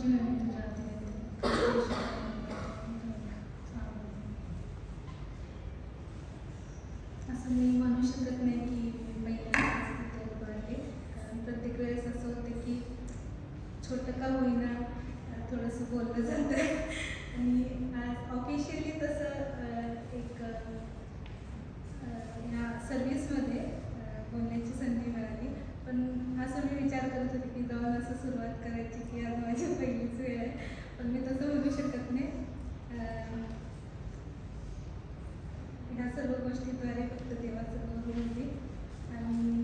Continue मी तुझ्या हाती देते. असं मी म्हणू शकत नाही की मी पहिल्यांदाच तिथे उभं आहे, कारण प्रत्येक वेळेस असं होतं की छोटं का होईना थोडंसं बोललं जातं. आणि आज ऑफिशियली तसं एक ह्या सर्व्हिसमध्ये बोलण्याची संधी मिळाली. पण असं मी विचार करत होते की जाऊन असं सुरुवात करायची की आज माझी पहिलीच वेळ आहे, पण मी तसं बोलू शकत नाही. ह्या सर्व गोष्टीद्वारे फक्त देवाचं गौरव होते. आणि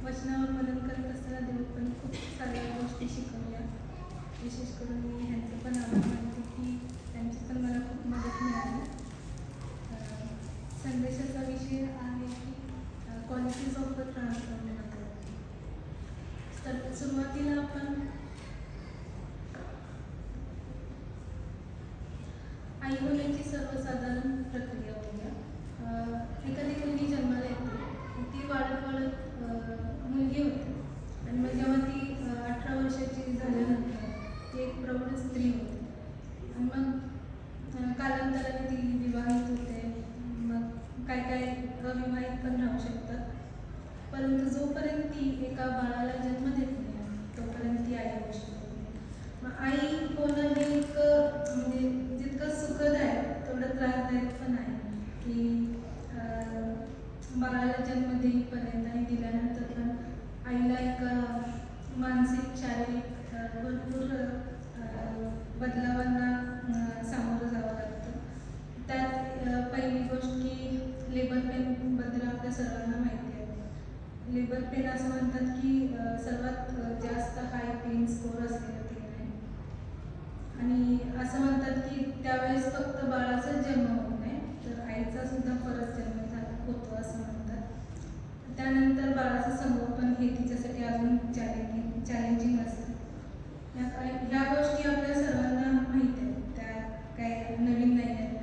वचनावर मनन करत असताना देव पण खूप साऱ्या गोष्टी शिकवल्या. विशेष करून मी ह्यांचं पण आभार मानते की त्यांची पण मला खूप मदत मिळाली. संदेशाचा विषय आहे की क्वालिटीज ऑफ द ट्रान्सफॉर्मेटर. तर सुरुवातीला आपण आई होण्याची सर्वसाधारण प्रक्रिया बघूया. एखादी मुलगी जन्माला येते, ती वाढत मुलगी होते आणि मग जेव्हा ती 18 वर्षाची झाल्यानंतर ती एक प्रौढ स्त्री होते. आणि मग कालांतराने ती विवाहित होते. मग काय काय अविवाहित पण राहू शकतात. परंतु जोपर्यंत ती एका बाळाला जन्म देत नाही तोपर्यंत ती आई होऊ शकत नाही. मग आई होणं हे एक म्हणजे जितकं सुखद आहे तेवढं त्रासदायक पण आहे की बाळाला जन्म देईपर्यंत आणि दिल्यानंतर पण आईला एक मानसिक शारीरिक भरपूर बदलावांना सामोरं जावं लागतं. त्यात पहिली गोष्ट की लेबर पेनबद्दल आपल्या सर्वांना माहिती आहे. लेबर पेन असं म्हणतात की सर्वात जास्त हाय पेन स्कोर असलेलं पेन आहे. आणि असं म्हणतात की त्यावेळेस फक्त बाळाचाच जन्म होत नाही तर आईचा सुद्धा परत जन्म होतो असं म्हणतात. त्यानंतर बाळाचं संगोपन हे तिच्यासाठी अजून चॅलेंजिंग असतं. ह्या गोष्टी आपल्या सर्वांना माहीत आहेत, त्या काय नवीन नाही आहेत.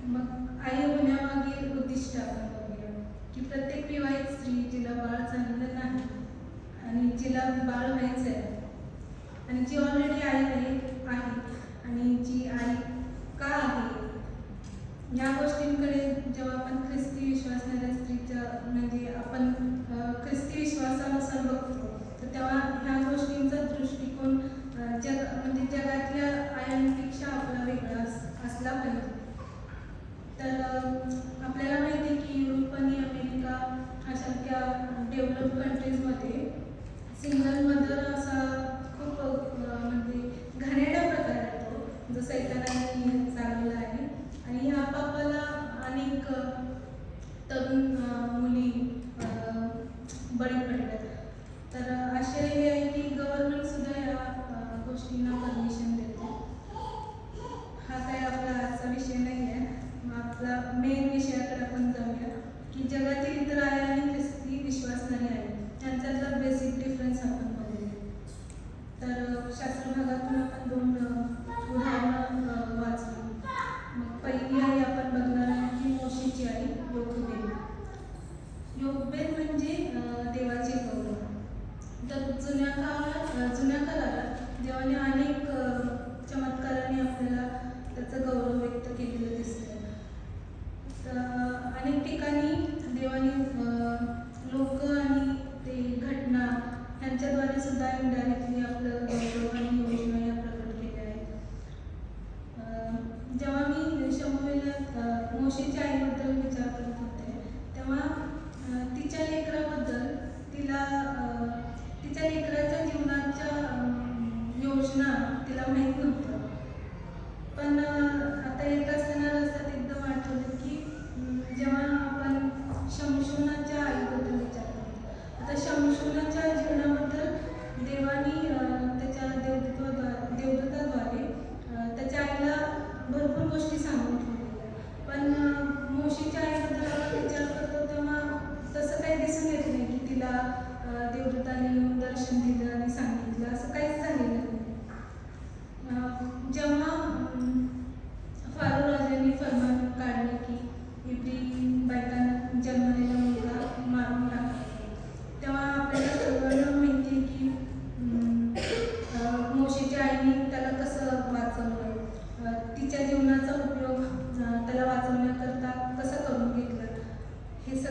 मग आई होण्यामागील उद्दिष्ट आपण बघूया की प्रत्येक विवाहित स्त्री जिला बाळ झालेलं नाही आणि जिला बाळ व्हायचं आहे आणि जी ऑलरेडी आई आहे आणि जी आई का आहे या गोष्टींकडे जेव्हा आपण ख्रिस्ती विश्वासणाऱ्या स्त्रीच्या म्हणजे आपण ख्रिस्ती विश्वासानुसार बघतो तर तेव्हा ह्या गोष्टींचा दृष्टिकोन म्हणजे जगातल्या आयांपेक्षा आपला वेगळा असला पाहिजे. तर आपल्याला माहिती आहे की युरोप आणि अमेरिका असारख्या डेव्हलप कंट्रीजमध्ये सिंगल मदर असा खूप म्हणजे घाणेरडा प्रकार आहे तो जो सैतानाने चालवला आहे. आणि ह्या पापाला अनेक तरुण मुली बळी पडल्यात. तर आश्चर्य हे आहे की गव्हर्नमेंट सुद्धा या गोष्टींना परमिशन देते. हा काय आपला आजचा विषय नाही आहे. मग आपला मेन विषयाकडे आपण जाऊया की जगातील इतर आया आणि ख्रिस्ती विश्वासणारी आहे त्यांच्यातला बेसिक डिफरन्स आपण बघूया. तर शास्त्र भागातून आपण 2 उदाहरणं वाचली. मग पहिली आई आपण बघणार आहोत की मोशीची आई योगबेद. योगबेद म्हणजे देवाचे गौरव. तर जुन्या करारात देवाने अनेक चमत्कारांनी आपल्याला त्याचं गौरव व्यक्त केलेलं दिसतं. तर अनेक ठिकाणी देवाने लोक आणि ते घटना यांच्याद्वारे सुद्धा इनडायरेक्टली आपलं गौरव आणि योजना या प्रकट केल्या आहेत. जेव्हा मी शमूएल मोशेच्या आईबद्दल विचार करत होते तेव्हा तिच्या लेकराबद्दल तिच्या लेकराच्या जीवनाच्या योजना तिला माहीत नव्हतं. पण आता येत असताना रस्त्यात एकदम आठवलं की जेव्हा आपण शमशोनाच्या आईबद्दल विचार करतो. आता शमशोनाच्या जीवनाबद्दल देवानी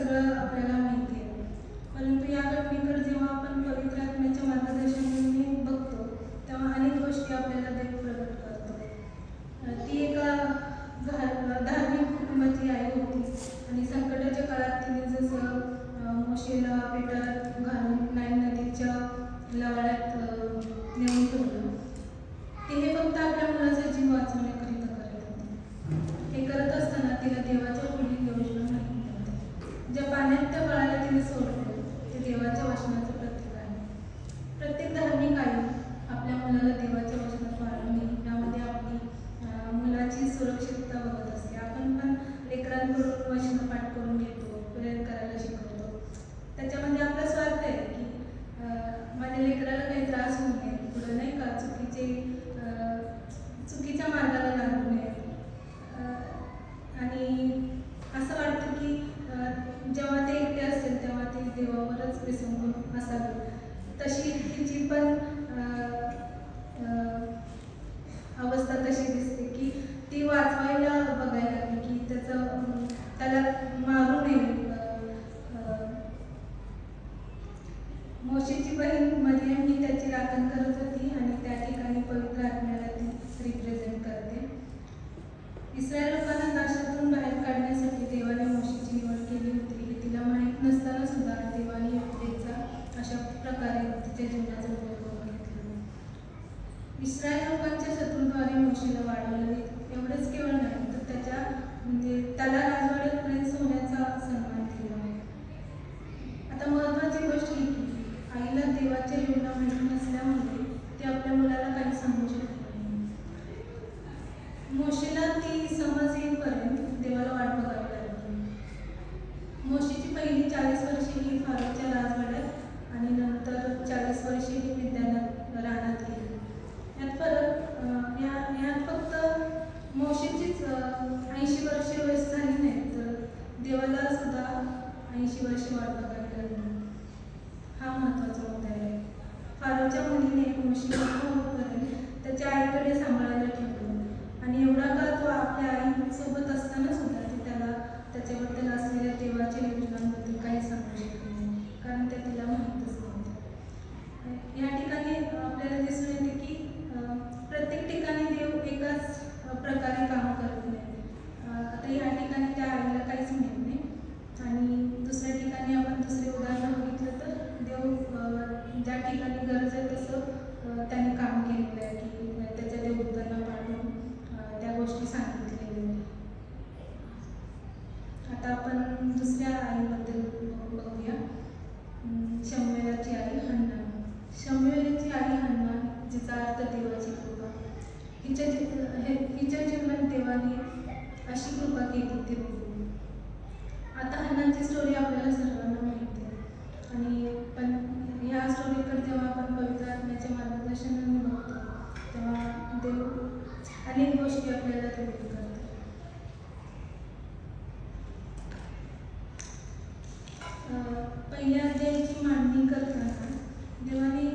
सगळं आपल्याला माहिती आहे. परंतु या घटनेकडे जेव्हा आपण पवित्र आत्म्याच्या मार्गदर्शनाने बघतो तेव्हा अनेक गोष्टी आपल्याला देव प्रगट करतो. ती एका धार्मिक कुटुंबाची आई होती आणि संकटाच्या काळात तिने जसं मोशेला पेटात घालून नाईल नदीच्या लवाड्यात नेऊन ठेवलं. ती हे फक्त आपल्या मुलाचा जीव वाचवण्याकरिता करत होती. हे करत असताना तिला देवाच्या पुढील योजना माहिती नव्हती. ज्या पाण्यात त्या बाळाला तिने सोडलं ते देवाच्या वचनाचं प्रतीक आहे. प्रत्येक धार्मिक आई आपल्या मुलाला देवाच्या वचनात वाढवणे यामध्ये आपली मुलाची सुरक्षितता बघत असते. आपण पण लेकरांकडून वचन पाठ करून घेतो, प्रेयर करायला शिकवतो. त्याच्यामध्ये आपला स्वार्थ आहे की माझ्या लेकराला काही त्रास होऊ नये, पुढं नाही का चुकीच्या मार्गाला लागू नये. आणि असं वाटतं की जेव्हा ते एकटे असतील तेव्हा ते देवावरच विसंबून असावे. तशी तिची पण अवस्था तशी दिसते की ती वाचवायला बघायला लागली की त्याला मारू नये. मोशेची बहीण मरियम ही त्याची राखण करत होती आणि त्या ठिकाणी पवित्र आत्म्याला ती रिप्रेझेंट करते. इस्रायल लोकांना नाशातून बाहेर काढण्यासाठी देवाने मोशेची निवड केली होती हे तिला माहीत नसताना सुद्धा देवाने युक्तीचा अशा प्रकारे तिच्या जीवनाचा उपयोग करून घेतला. इस्रायल लोकांच्या शत्रूद्वारे मोशेला वाढवलं एवढंच केवळ नाही तर त्याला राजवाड्यात प्रिन्स होण्याचा सन्मान केला. आता महत्त्वाची गोष्ट ही की आईला देवाच्या योजना माहीत नसल्यामुळे ती आपल्या मुलाला काही सांगू शकत नाही. मोशेला ती समज येईपर्यंत देवाला वाट बघावी लागली. मोशेची पहिली 40 वर्षे ही फारोच्या राजवाड्यात आणि नंतर 40 वर्षे ही मिद्यानात राहण्यात गेली. यात फक्त मोशेचीच 80 वर्षे वयस झाली नाही तर देवाला सुद्धा 80 वर्षे वाट बघावी लागली. हा महत्त्वाचा मुद्दा आहे. फारोच्या मुलीने मोशेला होईपर्यंत त्याच्या आईकडे सांभाळायला ठेवलं आणि एवढा काळ तो आपल्या आईसोबत असताना सुद्धा ती त्याला त्याच्याबद्दल असलेल्या देवाच्या योजनांबद्दल काही सांगू शकत नाही कारण त्या तिला माहीतच नव्हत्या. या ठिकाणी आपल्याला दिसून येते की प्रत्येक ठिकाणी देव एकाच प्रकारे काम करत नाही. आता या ठिकाणी त्या आईला काहीच माहीत नाही आणि दुसऱ्या ठिकाणी आपण दुसरे उदाहरण बघितलं तर देव ज्या ठिकाणी गरज आहे तसं त्यांनी काम केलेलं आहे की त्याच्या देवदूतांना पाठवून त्या गोष्टी सांगितलेल्या आहेत. आता आपण दुसऱ्या आईबद्दल बघूया. शमूएलाची आई हन्ना. शमूएलाची आई हन्ना जिचा अर्थ देवाची कृपा. हिच्या जीवनात देवाने अशी कृपा केली ते बघू. आता हन्नाची स्टोरी आपल्याला सर्वांना माहिती आहे आणि पण ह्या स्टोरीकडे जेव्हा आपण पवित्र आत्म्याच्या मार्गदर्शनाने बघतो तेव्हा देव अनेक गोष्टी आपल्याला रिव्हील करतात. पहिल्या अध्यायाची मांडणी करताना देवाने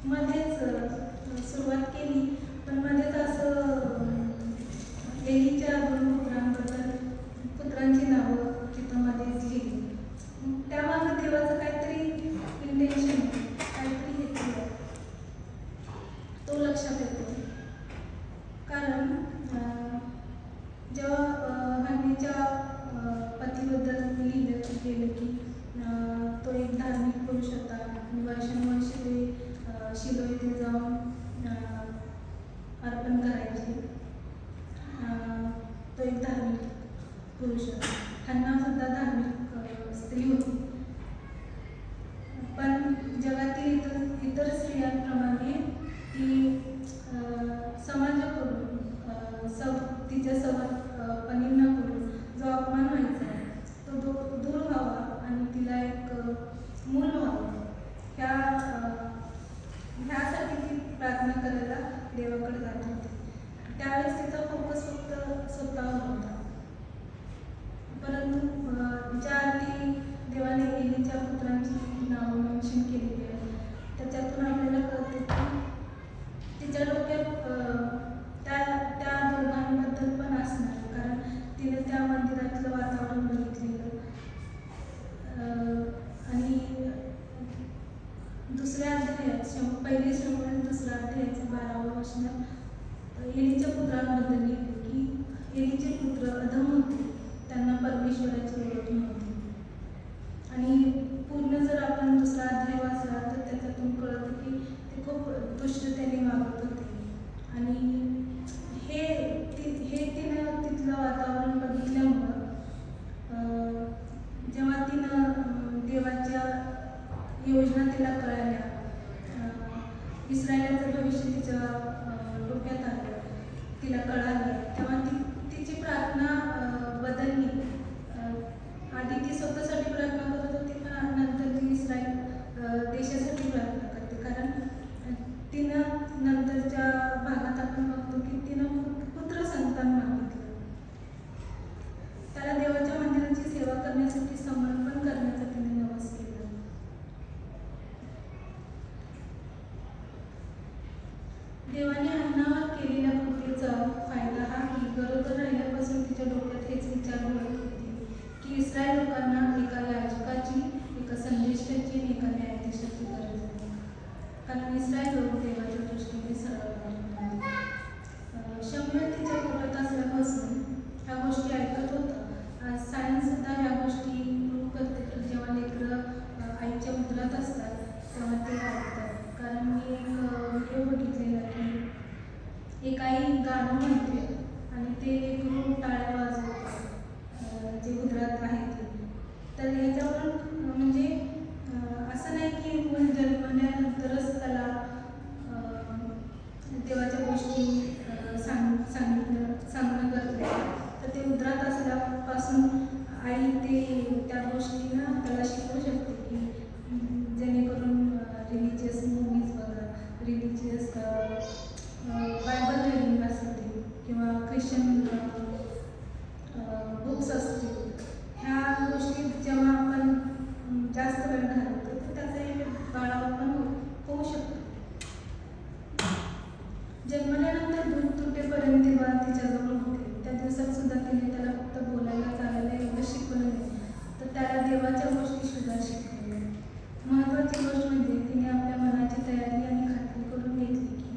मध्येच सुरुवात केली पण मध्येच असं एलीच्या 2 पुत्रांची नावं तिथं मध्येच घेतली. त्यामागे देवाचं काहीतरी इंटेन्शन काहीतरी हेतू आहे तो लक्षात येतो. कारण जेव्हा हन्नेच्या पतीबद्दल लिहिलं गेलं की तो एक धार्मिक पुरुष होता आणि वर्षानुवर्षे ते शिलो येथे जाऊन अर्पण करायचे. तो एक धार्मिक पुरुष होता. हन्ना सुद्धा धार्मिक स्त्री होती पण जगातील इतर स्त्रियांप्रमाणे ती समाजाकडून तिच्या पणींकडून जो अपमान व्हायचा तो दूर व्हावा आणि तिला एक मूल व्हावं ह्यासाठी ती प्रार्थना करायला देवाकडे जात होती. त्यावेळेस तिचा फोकस फक्त स्वतःवर होता. परंतु ज्या अर्थी देवाने एलीच्या पुत्रांची नावं मेन्शन केलेली आहे त्याच्यातून आपल्याला कळते की तिच्या डोक्यात त्या दोघांबद्दल पण असणार कारण तिने त्या मंदिरातलं वातावरण बघितलेलं एलीच्या पुत्रांबद्दल लिहिली की एलीचे पुत्र अधम होते, त्यांना परमेश्वराची ओळख नव्हती. आणि पूर्ण जर आपण दुसरा अध्याय वाचला तर त्याच्यातून कळतं की ते खूप दुष्टतेने वागत होते. आणि तिनं तिथलं वातावरण बघितल्यामुळं जेव्हा तिनं देवाच्या योजना तिला कळाल्या, इस्रायलाचं भविष्य तिच्या डोक्यात आलं, तिला कळालं, तेव्हा तिची प्रार्थना बदलली. आधी ती स्वतःसाठी प्रार्थना करत होती, पण नंतर ती इस्रायल देशासाठी प्रार्थना करते. कारण तिनं नंतरच्या भागात आपण बघतो की तिनं पुत्र संतान मागितलं. त्याला देवाच्या मंदिराची सेवा करण्यासाठी समर्पण करण्याचा तिने नवस केला. देवाने हन्नावर केलेल्या कृपेचा फायदा हा की गरोदर राहिल्यापासून तिच्या डोक्यात हेच विचार घडत होते की इस्रायल लोकांना एका याजकाची, एका संदेष्टाची आणि एका न्यायाधीशाची गरज आहे. कारण इस्रायल लोक देवाच्या दृष्टीने सरळ होते. शम्युएल तिच्या पोटात असल्यापासून ह्या गोष्टी ऐकत होता. आज सायन्ससुद्धा ह्या गोष्टी प्रूव्ह करते की जेव्हा लेकरं आईच्या उदरात असतात तेव्हा ते ऐकतात. कारण मी एक व्हिडिओ बघितलेला की एक आई गाणं म्हणते आणि ते लेकरू टाळ्या वाजवतं जे उदरात आहे ते. तर ह्याच्यावरून म्हणजे असं नाही की मूल जन्मल्यानंतरच त्याला देवाच्या गोष्टी सांगणं गरजेचं आहे. तर ते उदरात असल्यापासून आई त्या गोष्टींना त्याला शिकवू शकते की जेणेकरून रिलिजियस मूवीज बघा, रिलिजियस बायबल रिडिंग असतील किंवा ख्रिश्चन बुक्स असतील, ह्या गोष्टी जेव्हा आपण जास्त वेळ घालवतो तर त्याचा इफेक्ट बाळावर पण होऊ शकतो. जन्मल्यानंतर दूध तुटेपर्यंत बाळ तिच्याजवळ होते. त्या दिवसात सुद्धा तिने त्याला फक्त बोलायला चालायला एवढं शिकवलं नाही, तर त्याला देवाच्या गोष्टी सुद्धा शिकवल्या. महत्त्वाची गोष्ट म्हणजे तिने आपल्या मनाची तयारी आणि खात्री करून घेतली की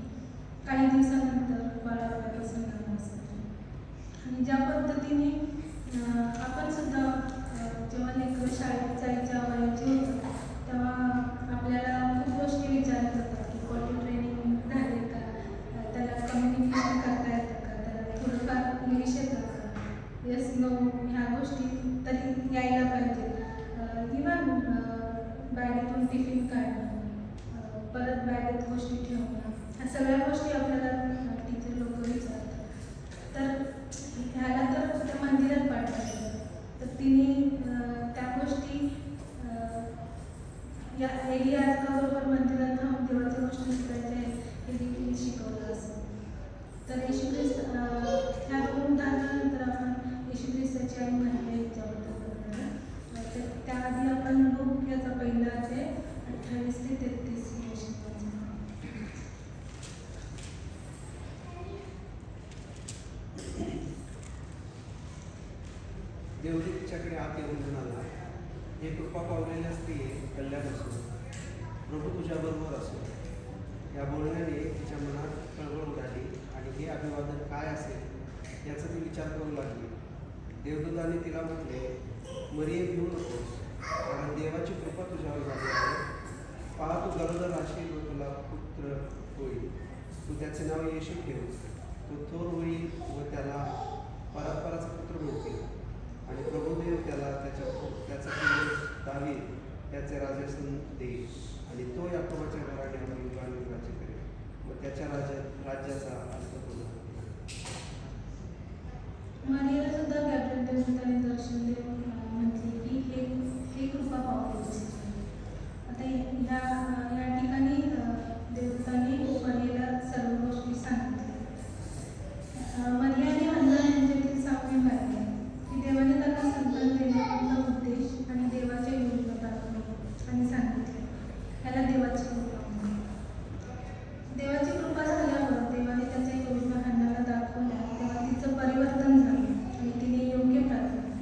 काही दिवसानंतर बाळ आपल्यापासून लांब असेल. आणि ज्या पद्धतीने आपण सुद्धा जेव्हा लेकरं शाळेत जायच्या वयाचे होतं तेव्हा आपल्याला खूप गोष्टी विचारत होतात की पॉटी ट्रेनिंग झाले का, त्याला कम्युनिकेशन करता येतं का, त्याला थोडंफार इंग्लिश येतं का, येस नो ह्या गोष्टी तरी यायला पाहिजे. इव्हन बॅगेतून टिफिन काढणं, परत बॅगेत गोष्टी ठेवणं, ह्या सगळ्या गोष्टी आपल्याला टीचर लोक विचारतात. तर ह्याला तर त्या मंदिरात पाठवायचं, तर तिने त्या गोष्टी या एली याजकाबरोबर मंदिरात राहून देवाच्या गोष्टी शिकायच्या हे देखील शिकवलं असं. तर येशू ख्रिस्त ह्या दोन उदाहरणानंतर आपण येशू ख्रिस्ताची आई महिला याच्याबद्दल बघणार. तर त्याआधी आपण बघू याचा पहिला अध्याय 28 ते 33 वचनांचा. देवदूत तिच्याकडे आत येऊन म्हणाला, हे कृपा पावलेल्या स्त्रिये, कल्याण असो, प्रभू तुझ्याबरोबर असो. या बोलण्याने तिच्या मनात कळवळ उडाली आणि हे अभिवादन काय असेल याचा ती विचार करू लागली. देवदूताने तिला म्हटले, मरिये भिवू नकोस, कारण देवाची कृपा तुझ्यावर झाली आहे. पहा, तू गरोदर राहशील व तुला पुत्र होईल. तू त्याचे नाव येशू ठेव. तो थोर होईल व त्याला परस्पराचा पुत्र मिळतील. आणि प्रभुदेव त्याला त्याचा पूर्वज दावीद त्याचे राजासन देईल. आणि तो याकोबाच्या घराण्यावर युगानुयुग राज्य करेल व त्याच्या राज्याचा अंत होणार नाही. मारियाला सुद्धा गॅब्रिएल देवदूताने दर्शन देऊन म्हटले की हे कृपा पावले. आता ह्या ठिकाणी देवदूताने मारियाला सर्व गोष्टी सांगितल्या. मरियाने हन्ना यांच्यातील साम्य पाहिले की देवाने त्यांना संतान देण्याचा उद्देश आणि देवाच्या योजना दाखवल्या आणि सांगितले. त्याला देवाची कृपा म्हणतात. देवाची कृपा झाल्यावर देवाने त्याच्या योजना हन्नाला दाखवल्या तेव्हा तिचं परिवर्तन झालं आणि तिने योग्य प्रार्थना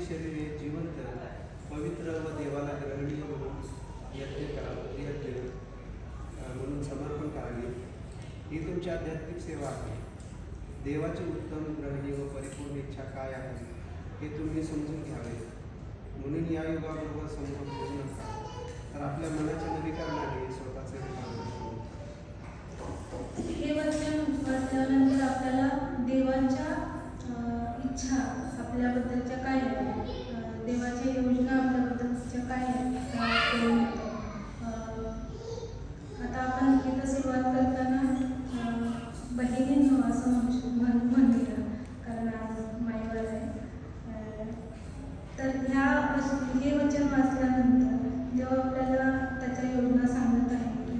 शरीरे जिवंत पवित्र व देवाला ग्रहणीय म्हणून म्हणून समर्पण करावे ही तुमची आध्यात्मिक सेवा आहे. देवाची उत्तम ग्रहणीय व परिपूर्ण इच्छा काय आहे हे तुम्ही समजून घ्यावे. म्हणून या युगाबरोबर समोर घेऊ नका, तर आपल्या मनाच्या नवीकरणाने स्वतःचे विधान करू. हे वचन वाचल्यानंतर आपल्याला देवाच्या इच्छा आपल्याबद्दलच्या काय आहेत, देवाच्या योजना आपल्याबद्दलच्या काय आहेत कळून येतं. आता आपण इथं सुरुवात करताना बहिणींनो असं म्हणूया, कारण आज माईवार आहे. तर हे वचन वाचल्यानंतर जेव्हा आपल्याला त्याच्या योजना सांगत आहे की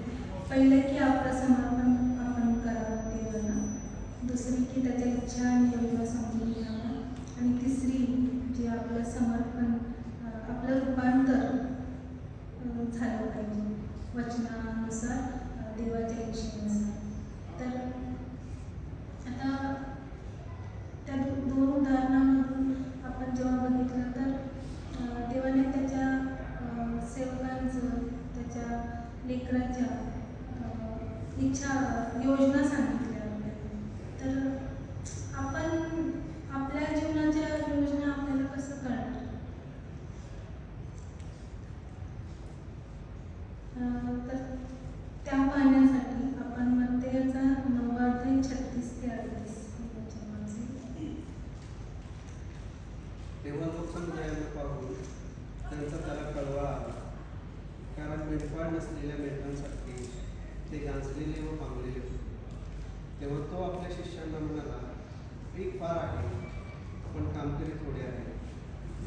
पहिले की आपलं समर्पण आपण करावं देवाला, दुसरी की त्याच्या इच्छा आणि योजना समजून घ्यावं, आणि तिसरी जे आपलं समर्पण आपलं रूपांतर झालं पाहिजे वचनानुसार, देवाच्या इच्छेनुसार. तर आता त्या दोन उदाहरणामधून आपण जेव्हा बघितलं तर देवाने त्याच्या सेवकांचं, त्याच्या लेकराच्या इच्छा योजना सांगितल्या आपल्याला. तर आपण आपल्या जीवनाच्या योजना आपल्याला कसं कळणार? तर त्या पाहण्यासाठी आपण मत्तेचा 9:36 ते 38 तेव्हा लोक समुदायाला पाहून त्यांचा त्याला कळवा आला, कारण मेंढपाळ नसलेल्या मेंढरांसारखे ते गांजलेले व पांगलेले होते. तेव्हा तो आपल्या शिष्यांना म्हणाला, पीक फार आहे पण कामकरी थोडे आहे.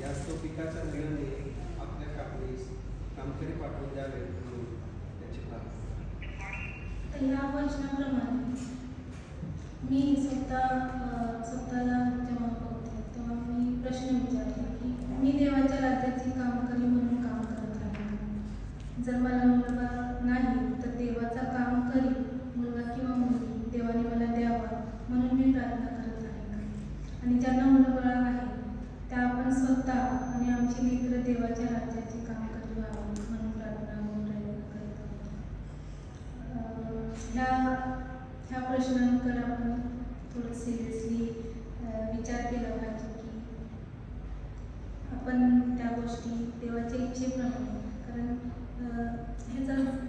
याच तो पिकाच्या वेळाने आपल्या कापणीस कामकरी पाठवून द्यावे म्हणून त्याची प्रार्थना. तर या वचनाप्रमाणे मी स्वतःला जेव्हा बघते तेव्हा मी प्रश्न विचारते की मी देवाच्या राज्याची कामकरी म्हणून काम करत आहे. जर मला मुलगा नाही तर देवाचा कामकरी मुलगा किंवा मुलगी देवाने मला द्यावा म्हणून मी प्रार्थना करत आहे. आणि ज्यांना मुलगा आहे त्या आपण स्वतः आणि आमची लेकरं देवाच्या राज्याची कामकरी व्हावी म्हणून प्रार्थना करत आहोत. ह्या प्रश्नांकडे आपण थोडं सिरियसली विचार केला पाहिजे की आपण त्या गोष्टी देवाच्या इच्छेप्रमाणे, कारण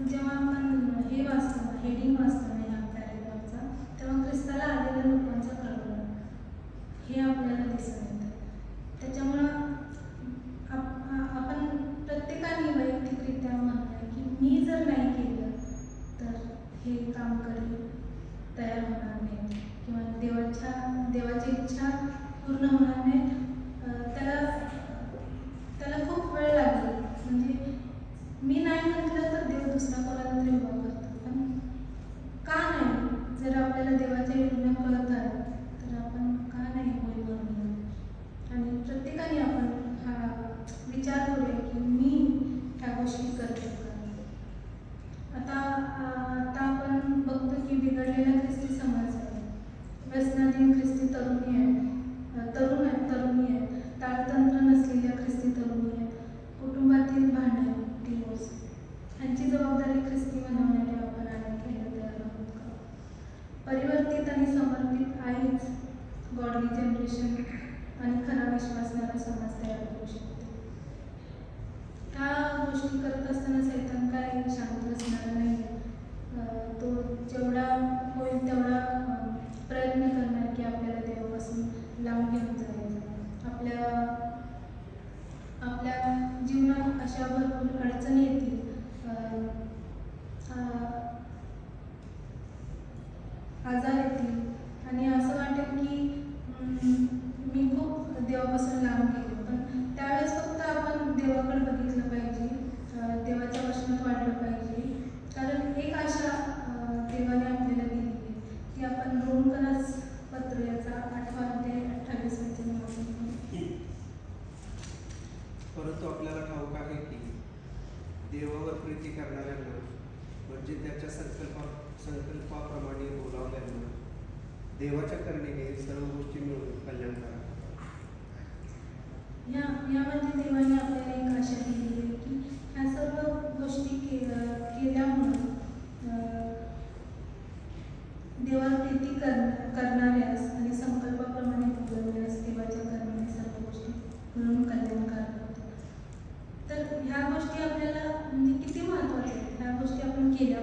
जेव्हा आपण हे वाचतो, हेडिंग वाचताना ह्या पॅरेग्राफचा, तेव्हा ख्रिस्ताला आलेल्या लोकांचा कळवळा हे आपल्याला दिसून येतं. त्याच्यामुळं आपण प्रत्येकाने वैयक्तिकरित्या म्हणणं की मी जर नाही केलं तर हे काम तयार होणार नाही किंवा देवाची इच्छा पूर्ण होणार नाही. त्याला खूप वेळ लागेल. म्हणजे मी नाही म्हटलं तर देव दुसरा कोणाला तरी उभा करतो, पण का नाही? जर आपल्याला देवाच्या योजना कळत आहे तर आपण का नाही होईल म्हणून. आणि प्रत्येकाने आपण हा विचार करूया की मी ह्या गोष्टी करते का. आता आपण बघतो की बिघडलेला ख्रिस्ती समाज आहे, व्यसनाधीन ख्रिस्ती तरुणी आहे, ताळतंत्र नसलेल्या ख्रिस्ती तरुणी आहेत, कुटुंबातील भांडण, डिवोर्स ह्यांची जबाबदारी ख्रिस्ती बनवणारे आपण घ्यायला तयार आहोत का? परिवर्तित आणि समर्पित आईच गॉडली जनरेशन आणि खरा विश्वासणारा समाज तयार करू शकते. ह्या गोष्टी करत असताना सैतान काय शांत बसणार नाही. तो जेवढा होईल तेवढा प्रयत्न करणार की आपल्याला देवापासून लांब घेऊन जायचं. आपल्या जीवनात अशा भरपूर अडचणी येतील, आजार येतील आणि असं वाटेल की मी खूप देवापासून लांब गेले. पण त्यावेळेस फक्त आपण देवाकडे बघितलं पाहिजे, देवाच्या वचनात वाढलं पाहिजे. कारण एक आशा देवाने आपल्याला दिली आहे की आपण रोमकरास पत्र याचा 8 ते 28 वचन वाचून. परंतु आपल्याला ठाऊक आहे की देवावर प्रीती करणाऱ्यांना, म्हणजे त्याच्या संकल्पाप्रमाणे बोलावल्यानं देवाच्या करणेने सर्व गोष्टी मिळून कल्याण करा. यामध्ये देवाने आपल्याला एक आशा दिलेली आहे की ह्या सर्व गोष्टी केल्यामुळं देवाला प्रीती करणाऱ्यास आणि संकल्पाप्रमाणे बोलवण्यास देवाच्या कर्माने सर्व गोष्टी मिळून कल्याणकारक होतात. तर ह्या गोष्टी आपल्याला म्हणजे किती महत्त्वाच्या आहेत, ह्या गोष्टी आपण केल्या